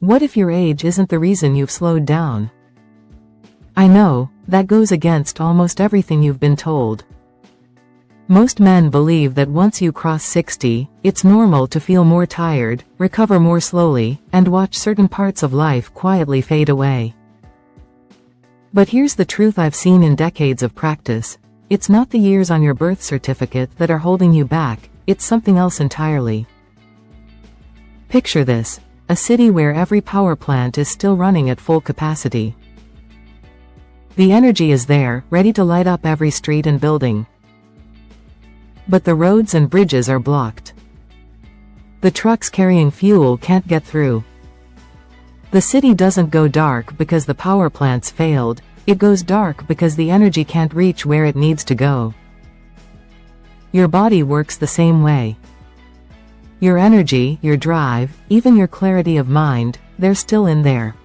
What if your age isn't the reason you've slowed down? I know, that goes against almost everything you've been told. Most men believe that once you cross 60, it's normal to feel more tired, recover more slowly, and watch certain parts of life quietly fade away. But here's the truth I've seen in decades of practice. It's not the years on your birth certificate that are holding you back, it's something else entirely. Picture this: a city where every power plant is still running at full capacity. The energy is there, ready to light up every street and building. But the roads and bridges are blocked. The trucks carrying fuel can't get through. The city doesn't go dark because the power plants failed, it goes dark because the energy can't reach where it needs to go. Your body works the same way. Your energy, your drive, even your clarity of mind, they're still in there.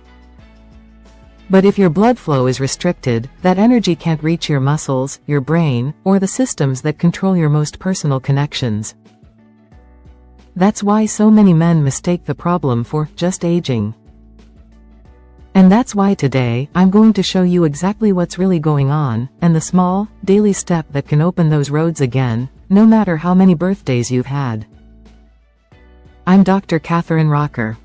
But if your blood flow is restricted, that energy can't reach your muscles, your brain, or the systems that control your most personal connections. That's why so many men mistake the problem for just aging. And that's why today, I'm going to show you exactly what's really going on, and the small, daily step that can open those roads again, no matter how many birthdays you've had. I'm Dr. Katherine Rocker.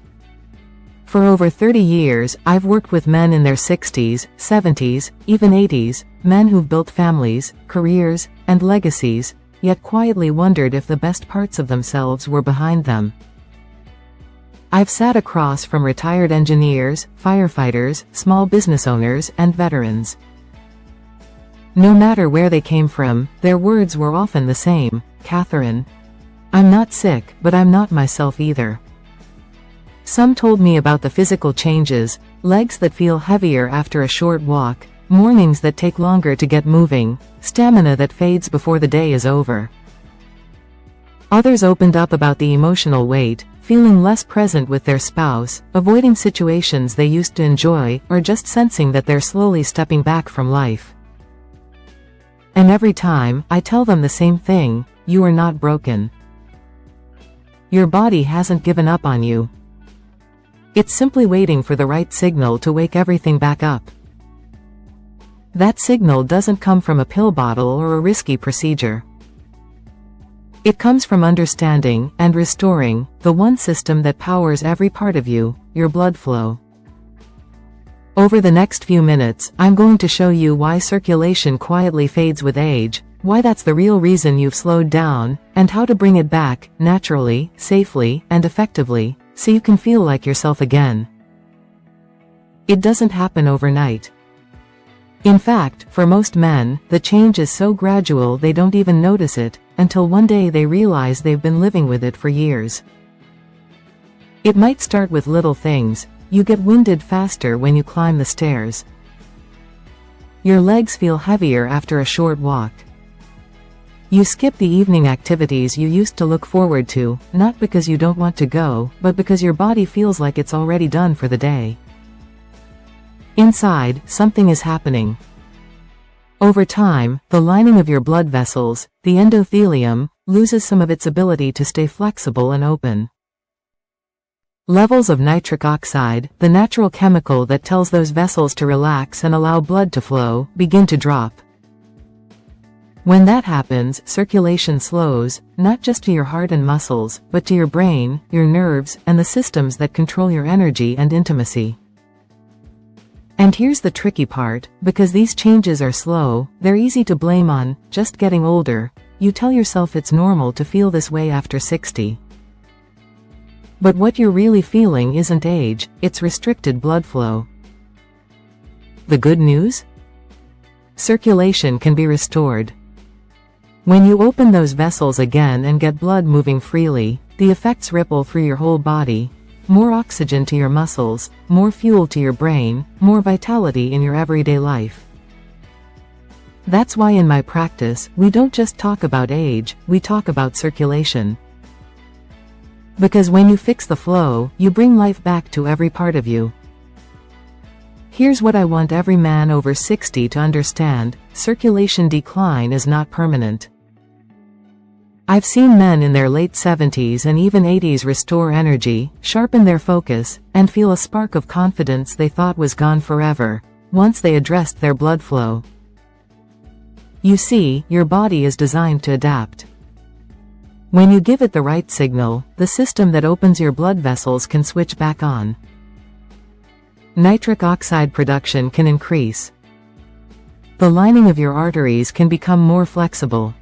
For over 30 years, I've worked with men in their 60s, 70s, even 80s, men who've built families, careers, and legacies, yet quietly wondered if the best parts of themselves were behind them. I've sat across from retired engineers, firefighters, small business owners, and veterans. No matter where they came from, their words were often the same: Katherine, I'm not sick, but I'm not myself either. Some told me about the physical changes: legs that feel heavier after a short walk, mornings that take longer to get moving, stamina that fades before the day is over. Others opened up about the emotional weight, feeling less present with their spouse, avoiding situations they used to enjoy, or just sensing that they're slowly stepping back from life. And every time, I tell them the same thing: you are not broken. Your body hasn't given up on you. It's simply waiting for the right signal to wake everything back up. That signal doesn't come from a pill bottle or a risky procedure. It comes from understanding and restoring the one system that powers every part of you, your blood flow. Over the next few minutes, I'm going to show you why circulation quietly fades with age, why that's the real reason you've slowed down, and how to bring it back, naturally, safely, and effectively, so you can feel like yourself again. It doesn't happen overnight. In fact, for most men, the change is so gradual they don't even notice it, until one day they realize they've been living with it for years. It might start with little things. You get winded faster when you climb the stairs. Your legs feel heavier after a short walk. You skip the evening activities you used to look forward to, not because you don't want to go, but because your body feels like it's already done for the day. Inside, something is happening. Over time, the lining of your blood vessels, the endothelium, loses some of its ability to stay flexible and open. Levels of nitric oxide, the natural chemical that tells those vessels to relax and allow blood to flow, begin to drop. When that happens, circulation slows, not just to your heart and muscles, but to your brain, your nerves, and the systems that control your energy and intimacy. And here's the tricky part: because these changes are slow, they're easy to blame on just getting older. You tell yourself it's normal to feel this way after 60. But what you're really feeling isn't age, it's restricted blood flow. The good news? Circulation can be restored. When you open those vessels again and get blood moving freely, the effects ripple through your whole body. More oxygen to your muscles, more fuel to your brain, more vitality in your everyday life. That's why in my practice, we don't just talk about age, we talk about circulation. Because when you fix the flow, you bring life back to every part of you. Here's what I want every man over 60 to understand: circulation decline is not permanent. I've seen men in their late 70s and even 80s restore energy, sharpen their focus, and feel a spark of confidence they thought was gone forever, once they addressed their blood flow. You see, your body is designed to adapt. When you give it the right signal, the system that opens your blood vessels can switch back on. Nitric oxide production can increase. The lining of your arteries can become more flexible.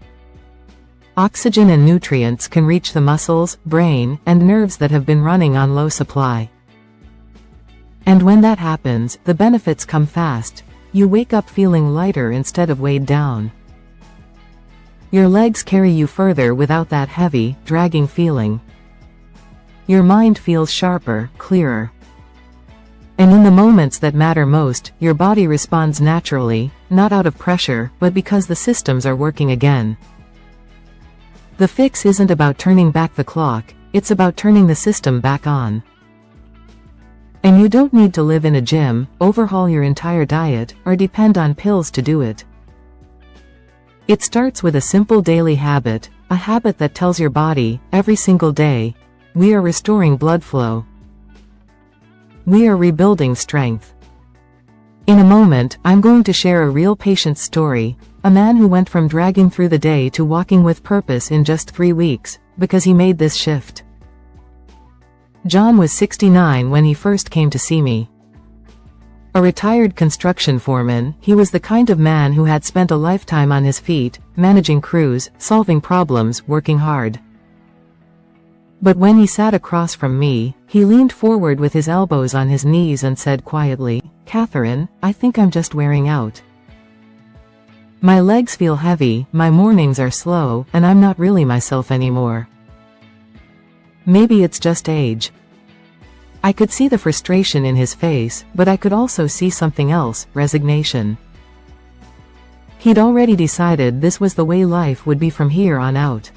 Oxygen and nutrients can reach the muscles, brain, and nerves that have been running on low supply. And when that happens, the benefits come fast. You wake up feeling lighter instead of weighed down. Your legs carry you further without that heavy, dragging feeling. Your mind feels sharper, clearer. And in the moments that matter most, your body responds naturally, not out of pressure, but because the systems are working again. The fix isn't about turning back the clock, it's about turning the system back on. And you don't need to live in a gym, overhaul your entire diet, or depend on pills to do it. It starts with a simple daily habit, a habit that tells your body, every single day, we are restoring blood flow. We are rebuilding strength. In a moment, I'm going to share a real patient's story, a man who went from dragging through the day to walking with purpose in just 3 weeks, because he made this shift. John was 69 when he first came to see me. A retired construction foreman, he was the kind of man who had spent a lifetime on his feet, managing crews, solving problems, working hard. But when he sat across from me, he leaned forward with his elbows on his knees and said quietly, "Katherine, I think I'm just wearing out. My legs feel heavy, my mornings are slow, and I'm not really myself anymore. Maybe it's just age." I could see the frustration in his face, but I could also see something else, resignation. He'd already decided this was the way life would be from here on out.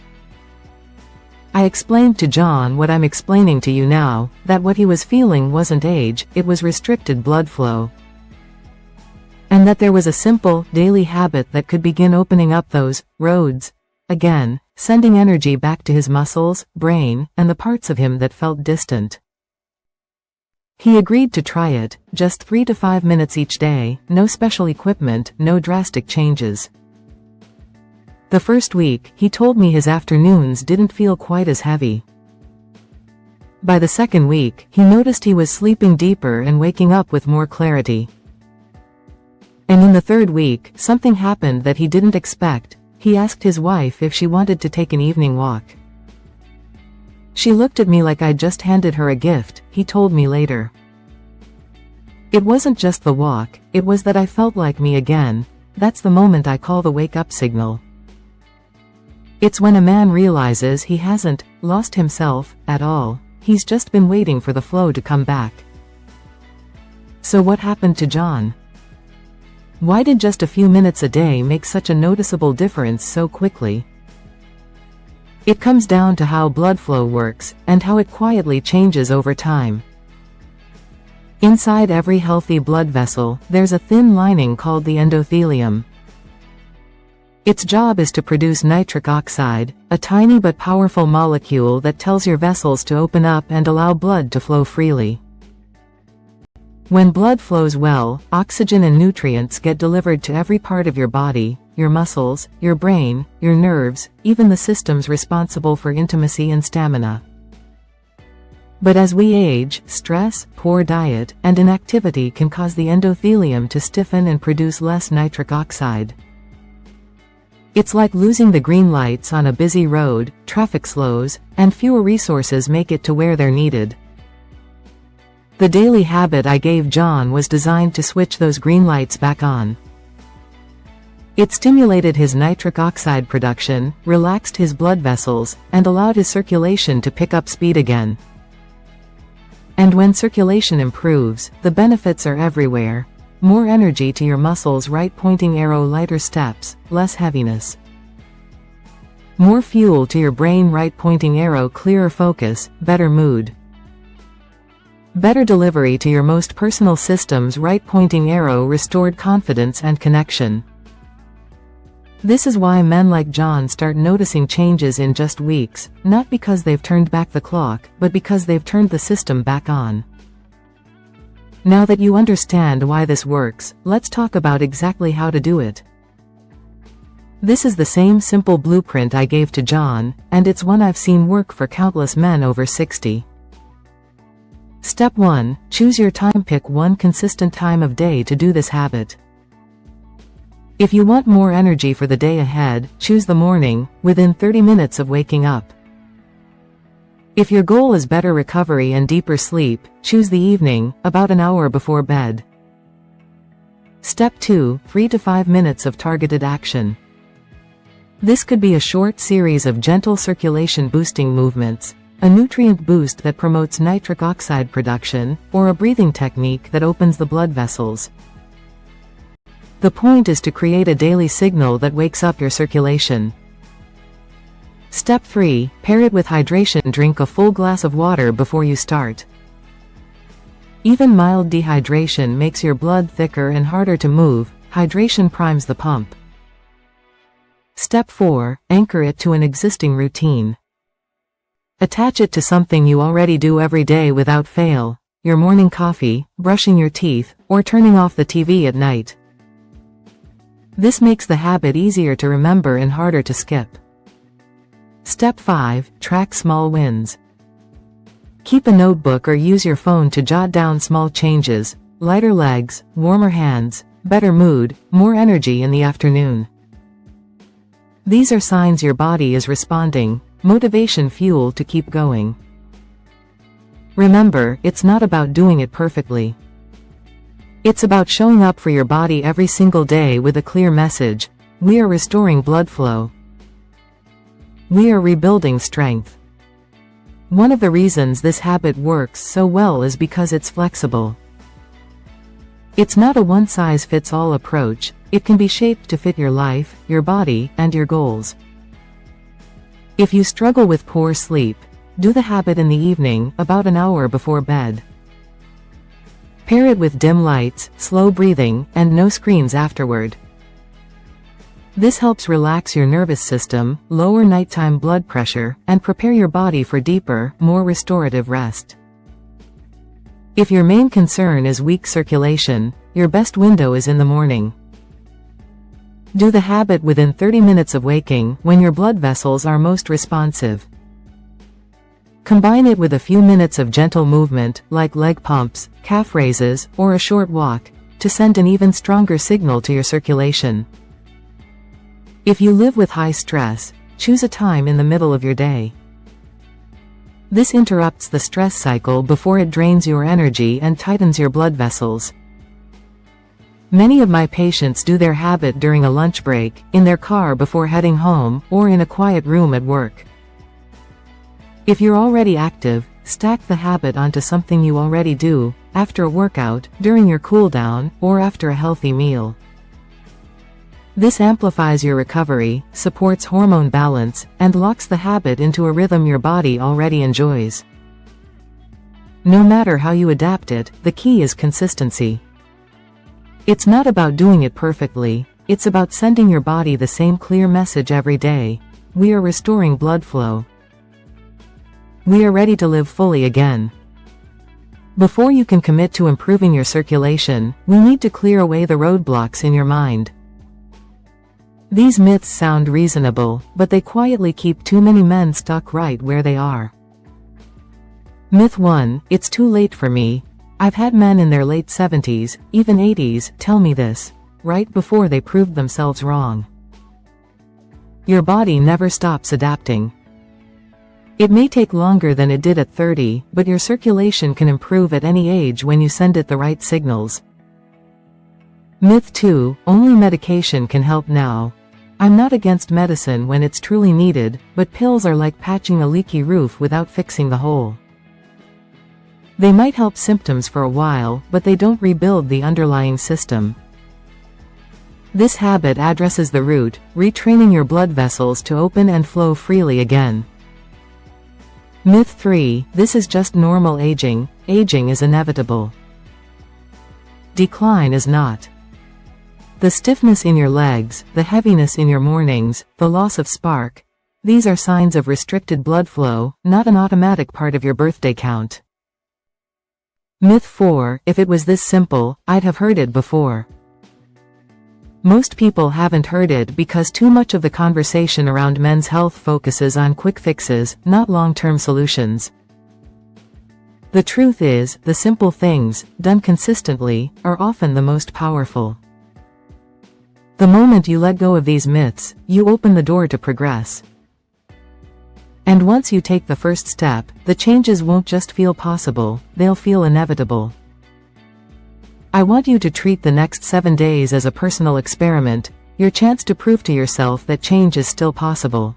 I explained to John what I'm explaining to you now, that what he was feeling wasn't age, it was restricted blood flow. And that there was a simple, daily habit that could begin opening up those roads again, sending energy back to his muscles, brain, and the parts of him that felt distant. He agreed to try it, just 3 to 5 minutes each day, no special equipment, no drastic changes. The first week, he told me his afternoons didn't feel quite as heavy. By the second week, he noticed he was sleeping deeper and waking up with more clarity. And in the third week, something happened that he didn't expect. He asked his wife if she wanted to take an evening walk. She looked at me like I'd just handed her a gift, he told me later. It wasn't just the walk, it was that I felt like me again. That's the moment I call the wake-up signal. It's when a man realizes he hasn't lost himself at all. He's just been waiting for the flow to come back. So what happened to John? Why did just a few minutes a day make such a noticeable difference so quickly? It comes down to how blood flow works, and how it quietly changes over time. Inside every healthy blood vessel, there's a thin lining called the endothelium. Its job is to produce nitric oxide, a tiny but powerful molecule that tells your vessels to open up and allow blood to flow freely. When blood flows well, oxygen and nutrients get delivered to every part of your body, your muscles, your brain, your nerves, even the systems responsible for intimacy and stamina. But as we age, stress, poor diet, and inactivity can cause the endothelium to stiffen and produce less nitric oxide. It's like losing the green lights on a busy road, traffic slows, and fewer resources make it to where they're needed. The daily habit I gave John was designed to switch those green lights back on. It stimulated his nitric oxide production, relaxed his blood vessels, and allowed his circulation to pick up speed again. And when circulation improves, the benefits are everywhere. More energy to your muscles, right pointing arrow, lighter steps, less heaviness. More fuel to your brain, right pointing arrow, clearer focus, better mood. Better delivery to your most personal systems, right pointing arrow, restored confidence and connection. This is why men like John start noticing changes in just weeks, not because they've turned back the clock, but because they've turned the system back on. Now that you understand why this works, let's talk about exactly how to do it. This is the same simple blueprint I gave to John, and it's one I've seen work for countless men over 60. Step 1. Choose your time. Pick one consistent time of day to do this habit. If you want more energy for the day ahead, choose the morning, within 30 minutes of waking up. If your goal is better recovery and deeper sleep, choose the evening, about an hour before bed. Step 2. 3 to 5 minutes of targeted action. This could be a short series of gentle circulation boosting movements, a nutrient boost that promotes nitric oxide production, or a breathing technique that opens the blood vessels. The point is to create a daily signal that wakes up your circulation. Step 3. Pair it with hydration. Drink a full glass of water before you start. Even mild dehydration makes your blood thicker and harder to move. Hydration primes the pump. Step 4. Anchor it to an existing routine. Attach it to something you already do every day without fail: your morning coffee, brushing your teeth, or turning off the TV at night. This makes the habit easier to remember and harder to skip. Step 5. Track small wins. Keep a notebook or use your phone to jot down small changes: lighter legs, warmer hands, better mood, more energy in the afternoon. These are signs your body is responding, motivation fuel to keep going. Remember, it's not about doing it perfectly. It's about showing up for your body every single day with a clear message: we are restoring blood flow. We are rebuilding strength. One of the reasons this habit works so well is because it's flexible. It's not a one-size-fits-all approach. It can be shaped to fit your life, your body, and your goals. If you struggle with poor sleep, do the habit in the evening, about an hour before bed. Pair it with dim lights, slow breathing, and no screens afterward. This helps relax your nervous system, lower nighttime blood pressure, and prepare your body for deeper, more restorative rest. If your main concern is weak circulation, your best window is in the morning. Do the habit within 30 minutes of waking, when your blood vessels are most responsive. Combine it with a few minutes of gentle movement, like leg pumps, calf raises, or a short walk, to send an even stronger signal to your circulation. If you live with high stress, choose a time in the middle of your day. This interrupts the stress cycle before it drains your energy and tightens your blood vessels. Many of my patients do their habit during a lunch break, in their car before heading home, or in a quiet room at work. If you're already active, stack the habit onto something you already do, after a workout, during your cool down, or after a healthy meal. This amplifies your recovery, supports hormone balance, and locks the habit into a rhythm your body already enjoys. No matter how you adapt it, the key is consistency. It's not about doing it perfectly, it's about sending your body the same clear message every day: we are restoring blood flow. We are ready to live fully again. Before you can commit to improving your circulation, we need to clear away the roadblocks in your mind. These myths sound reasonable, but they quietly keep too many men stuck right where they are. Myth 1: it's too late for me. I've had men in their late 70s, even 80s, tell me this, right before they proved themselves wrong. Your body never stops adapting. It may take longer than it did at 30, but your circulation can improve at any age when you send it the right signals. Myth 2: only medication can help now. I'm not against medicine when it's truly needed, but pills are like patching a leaky roof without fixing the hole. They might help symptoms for a while, but they don't rebuild the underlying system. This habit addresses the root, retraining your blood vessels to open and flow freely again. Myth 3: this is just normal aging. Aging is inevitable. Decline is not. The stiffness in your legs, the heaviness in your mornings, the loss of spark. These are signs of restricted blood flow, not an automatic part of your birthday count. Myth 4, if it was this simple, I'd have heard it before. Most people haven't heard it because too much of the conversation around men's health focuses on quick fixes, not long-term solutions. The truth is, the simple things, done consistently, are often the most powerful. The moment you let go of these myths, you open the door to progress. And once you take the first step, the changes won't just feel possible, they'll feel inevitable. I want you to treat the next 7 days as a personal experiment, your chance to prove to yourself that change is still possible.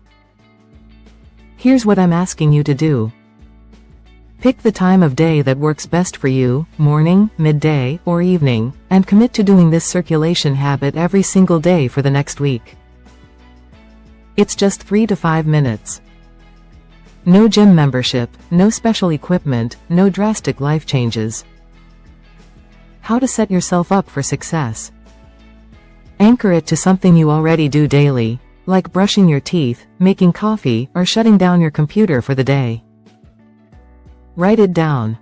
Here's what I'm asking you to do. Pick the time of day that works best for you, morning, midday, or evening, and commit to doing this circulation habit every single day for the next week. It's just 3 to 5 minutes. No gym membership, no special equipment, no drastic life changes. How to set yourself up for success. Anchor it to something you already do daily, like brushing your teeth, making coffee, or shutting down your computer for the day. Write it down.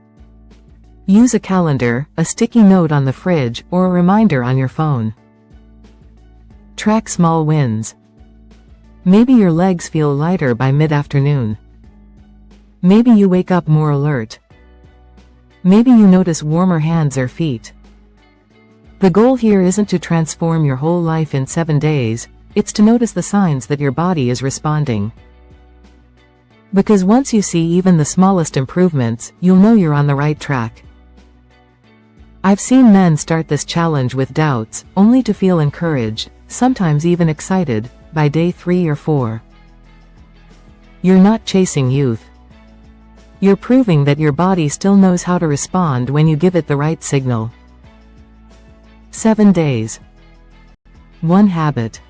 Use a calendar, a sticky note on the fridge, or a reminder on your phone. Track small wins. Maybe your legs feel lighter by mid-afternoon. Maybe you wake up more alert. Maybe you notice warmer hands or feet. The goal here isn't to transform your whole life in 7 days, it's to notice the signs that your body is responding. Because once you see even the smallest improvements, you'll know you're on the right track. I've seen men start this challenge with doubts, only to feel encouraged, sometimes even excited, by day 3 or 4. You're not chasing youth. You're proving that your body still knows how to respond when you give it the right signal. 7 days. 1 habit.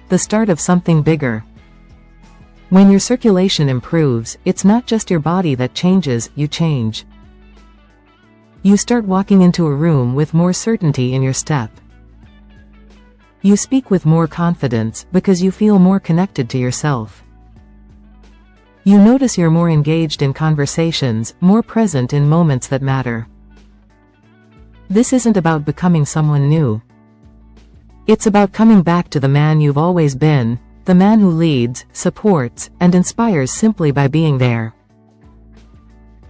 The start of something bigger. When your circulation improves, it's not just your body that changes, you change. You start walking into a room with more certainty in your step. You speak with more confidence because you feel more connected to yourself. You notice you're more engaged in conversations, more present in moments that matter. This isn't about becoming someone new. It's about coming back to the man you've always been, the man who leads, supports, and inspires simply by being there.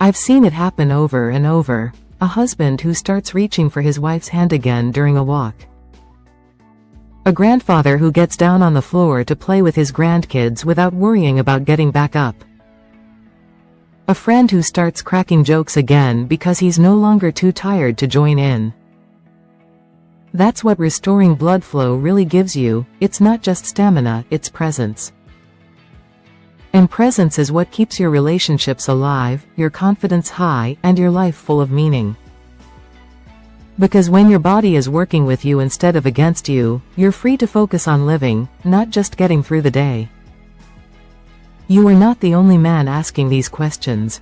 I've seen it happen over and over. A husband who starts reaching for his wife's hand again during a walk. A grandfather who gets down on the floor to play with his grandkids without worrying about getting back up. A friend who starts cracking jokes again because he's no longer too tired to join in. That's what restoring blood flow really gives you. It's not just stamina, it's presence. And presence is what keeps your relationships alive, your confidence high, and your life full of meaning. Because when your body is working with you instead of against you, you're free to focus on living, not just getting through the day. You are not the only man asking these questions.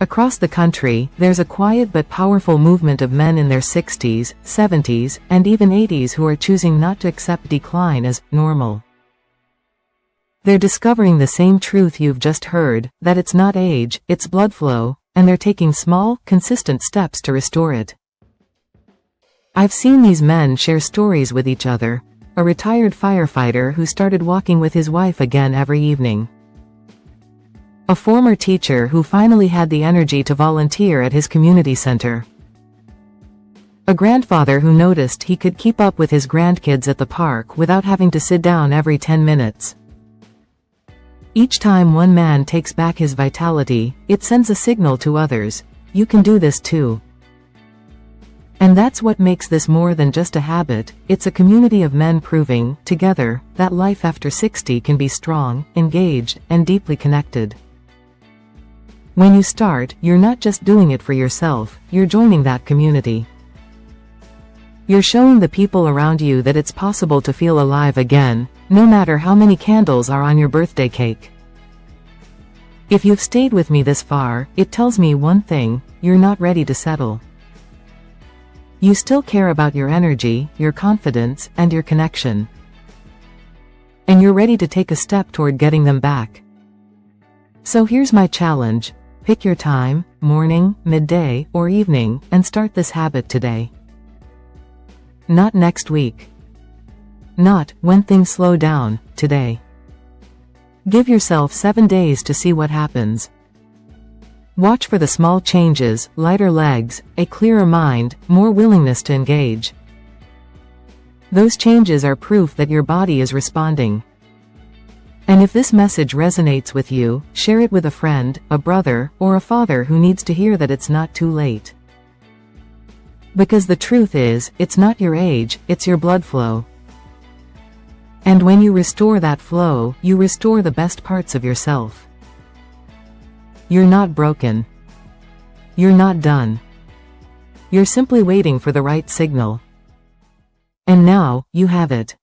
Across the country, there's a quiet but powerful movement of men in their 60s, 70s, and even 80s who are choosing not to accept decline as normal. They're discovering the same truth you've just heard, that it's not age, it's blood flow, and they're taking small, consistent steps to restore it. I've seen these men share stories with each other. A retired firefighter who started walking with his wife again every evening. A former teacher who finally had the energy to volunteer at his community center. A grandfather who noticed he could keep up with his grandkids at the park without having to sit down every 10 minutes. Each time one man takes back his vitality, it sends a signal to others. You can do this too. And that's what makes this more than just a habit. It's a community of men proving, together, that life after 60 can be strong, engaged, and deeply connected. When you start, you're not just doing it for yourself, you're joining that community. You're showing the people around you that it's possible to feel alive again, no matter how many candles are on your birthday cake. If you've stayed with me this far, it tells me one thing: you're not ready to settle. You still care about your energy, your confidence, and your connection. And you're ready to take a step toward getting them back. So here's my challenge. Pick your time, morning, midday, or evening, and start this habit today. Not next week. Not when things slow down, today. Give yourself 7 days to see what happens. Watch for the small changes, lighter legs, a clearer mind, more willingness to engage. Those changes are proof that your body is responding. And if this message resonates with you, share it with a friend, a brother, or a father who needs to hear that it's not too late. Because the truth is, it's not your age, it's your blood flow. And when you restore that flow, you restore the best parts of yourself. You're not broken. You're not done. You're simply waiting for the right signal. And now, you have it.